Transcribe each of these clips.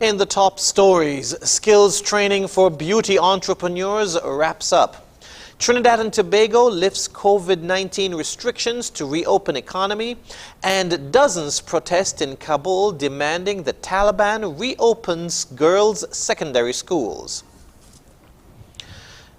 In the top stories, skills training for beauty entrepreneurs wraps up. Trinidad and Tobago lifts COVID-19 restrictions to reopen economy, and dozens protest in Kabul demanding the Taliban reopens girls' secondary schools.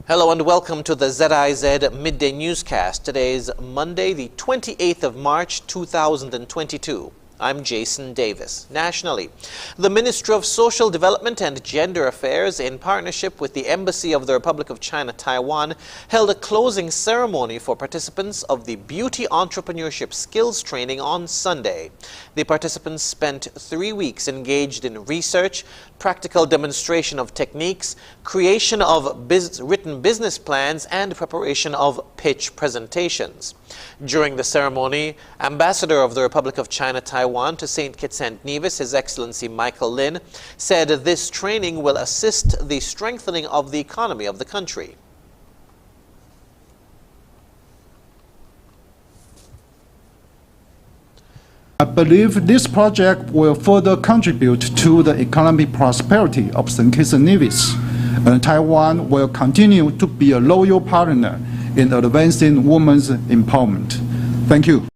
Hello and welcome to the ZIZ Midday Newscast. Today is Monday, the 28th of March, 2022. I'm Jason Davis. Nationally, the Ministry of Social Development and Gender Affairs, in partnership with the Embassy of the Republic of China, Taiwan, held a closing ceremony for participants of the Beauty Entrepreneurship Skills Training on Sunday. The participants spent 3 weeks engaged in research, practical demonstration of techniques, creation of written business plans, and preparation of pitch presentations. During the ceremony, Ambassador of the Republic of China, Taiwan to St. Kitts and Nevis, His Excellency Michael Lin, said this training will assist the strengthening of the economy of the country. I believe this project will further contribute to the economic prosperity of St. Kitts and Nevis, and Taiwan will continue to be a loyal partner in advancing women's empowerment. Thank you.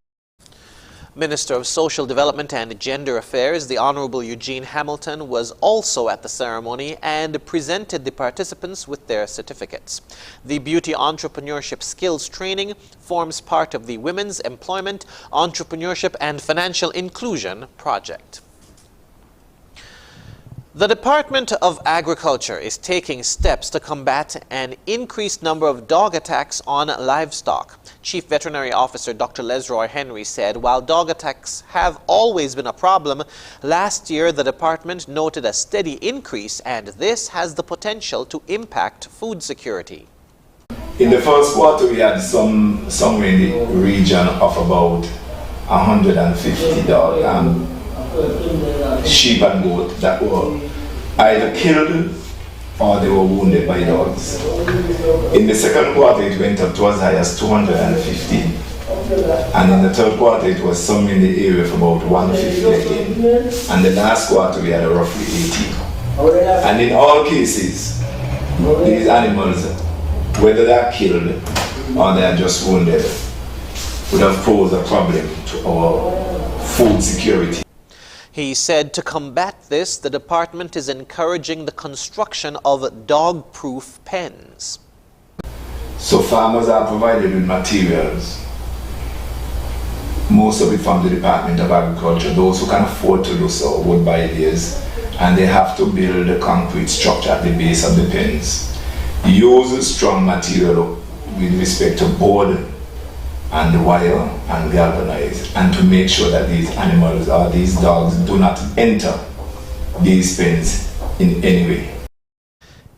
Minister of Social Development and Gender Affairs, the Honorable Eugene Hamilton, was also at the ceremony and presented the participants with their certificates. The Beauty Entrepreneurship Skills Training forms part of the Women's Employment, Entrepreneurship and Financial Inclusion project. The Department of Agriculture is taking steps to combat an increased number of dog attacks on livestock. Chief Veterinary Officer Dr. Lesroy Henry said while dog attacks have always been a problem, last year the department noted a steady increase, and this has the potential to impact food security. In the first quarter, we had somewhere in the region of about 150 dogs, sheep and goat that were either killed or they were wounded by dogs. In the second quarter it went up to as high as 250, and in the third quarter it was somewhere in the area of about 150 again, and the last quarter we had a roughly 80. And in all cases, these animals, whether they are killed or they are just wounded, would have posed a problem to our food security. He said to combat this, the department is encouraging the construction of dog-proof pens. So farmers are provided with materials, most of it from the Department of Agriculture. Those who can afford to do so would buy these, and they have to build a concrete structure at the base of the pens. Use strong material with respect to board and wire and galvanize, and to make sure that these animals or these dogs do not enter these pens in any way.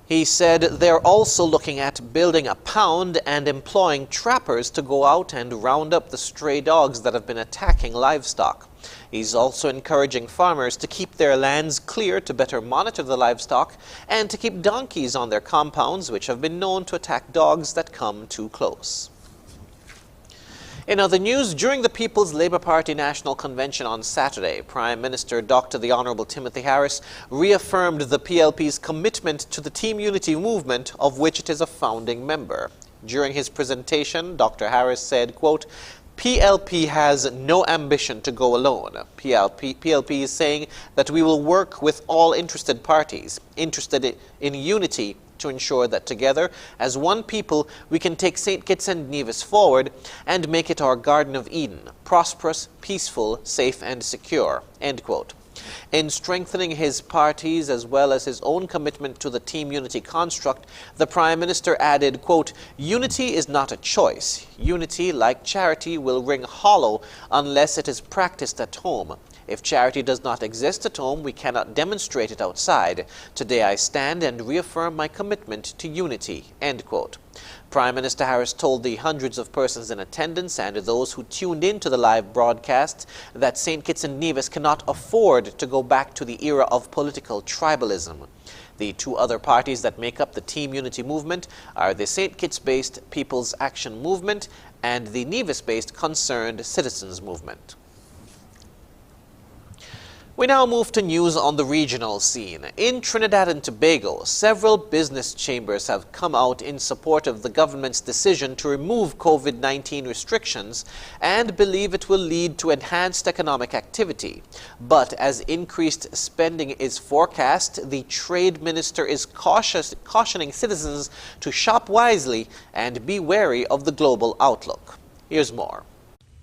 He said they're also looking at building a pound and employing trappers to go out and round up the stray dogs that have been attacking livestock. He's also encouraging farmers to keep their lands clear to better monitor the livestock and to keep donkeys on their compounds, which have been known to attack dogs that come too close. In other news, during the People's Labour Party National Convention on Saturday, Prime Minister Dr. the Honourable Timothy Harris reaffirmed the PLP's commitment to the Team Unity movement, of which it is a founding member. During his presentation, Dr. Harris said, quote, PLP has no ambition to go alone. PLP is saying that we will work with all interested parties, interested in unity, to ensure that together, as one people, we can take St. Kitts and Nevis forward and make it our Garden of Eden, prosperous, peaceful, safe and secure, end quote. In strengthening his party's as well as his own commitment to the Team Unity construct, the Prime Minister added, quote, unity is not a choice. Unity, like charity, will ring hollow unless it is practiced at home. If charity does not exist at home, we cannot demonstrate it outside. Today I stand and reaffirm my commitment to unity, end quote. Prime Minister Harris told the hundreds of persons in attendance and those who tuned in to the live broadcast that St. Kitts and Nevis cannot afford to go back to the era of political tribalism. The two other parties that make up the Team Unity movement are the St. Kitts-based People's Action Movement and the Nevis-based Concerned Citizens Movement. We now move to news on the regional scene. In Trinidad and Tobago, several business chambers have come out in support of the government's decision to remove COVID-19 restrictions and believe it will lead to enhanced economic activity. But as increased spending is forecast, the trade minister is cautioning citizens to shop wisely and be wary of the global outlook. Here's more.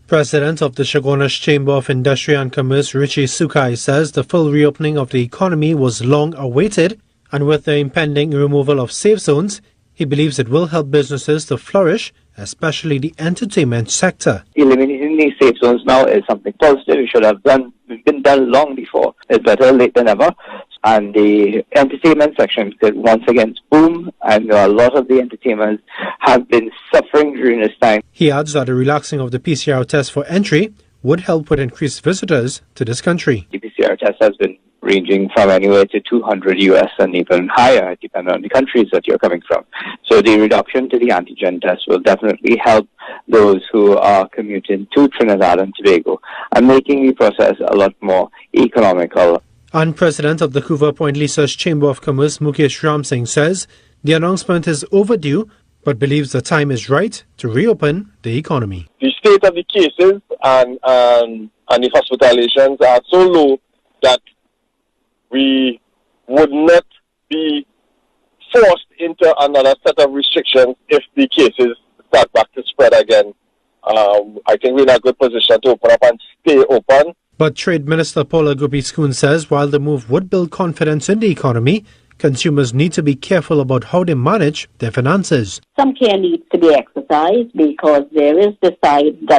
President of the Chaguanas Chamber of Industry and Commerce, Richie Sukai, says the full reopening of the economy was long awaited, and with the impending removal of safe zones, he believes it will help businesses to flourish, especially the entertainment sector. Eliminating these safe zones now is something positive. It should have been done long before. It's better late than never. And the entertainment section could once again boom, and a lot of the entertainers have been suffering during this time. He adds that the relaxing of the PCR test for entry would help with increased visitors to this country. The PCR test has been ranging from anywhere to 200 US and even higher, depending on the countries that you're coming from. So the reduction to the antigen test will definitely help those who are commuting to Trinidad and Tobago and making the process a lot more economical. And President of the Coover Point Research Chamber of Commerce, Mukesh Ramsingh, says the announcement is overdue, but believes the time is right to reopen the economy. The state of the cases and the hospitalizations are so low that we would not be forced into another set of restrictions if the cases start back to spread again. I think we're in a good position to open up and stay open. But Trade Minister Paula Gopi-Skun says while the move would build confidence in the economy, consumers need to be careful about how they manage their finances. Some care needs to be exercised because there is the side that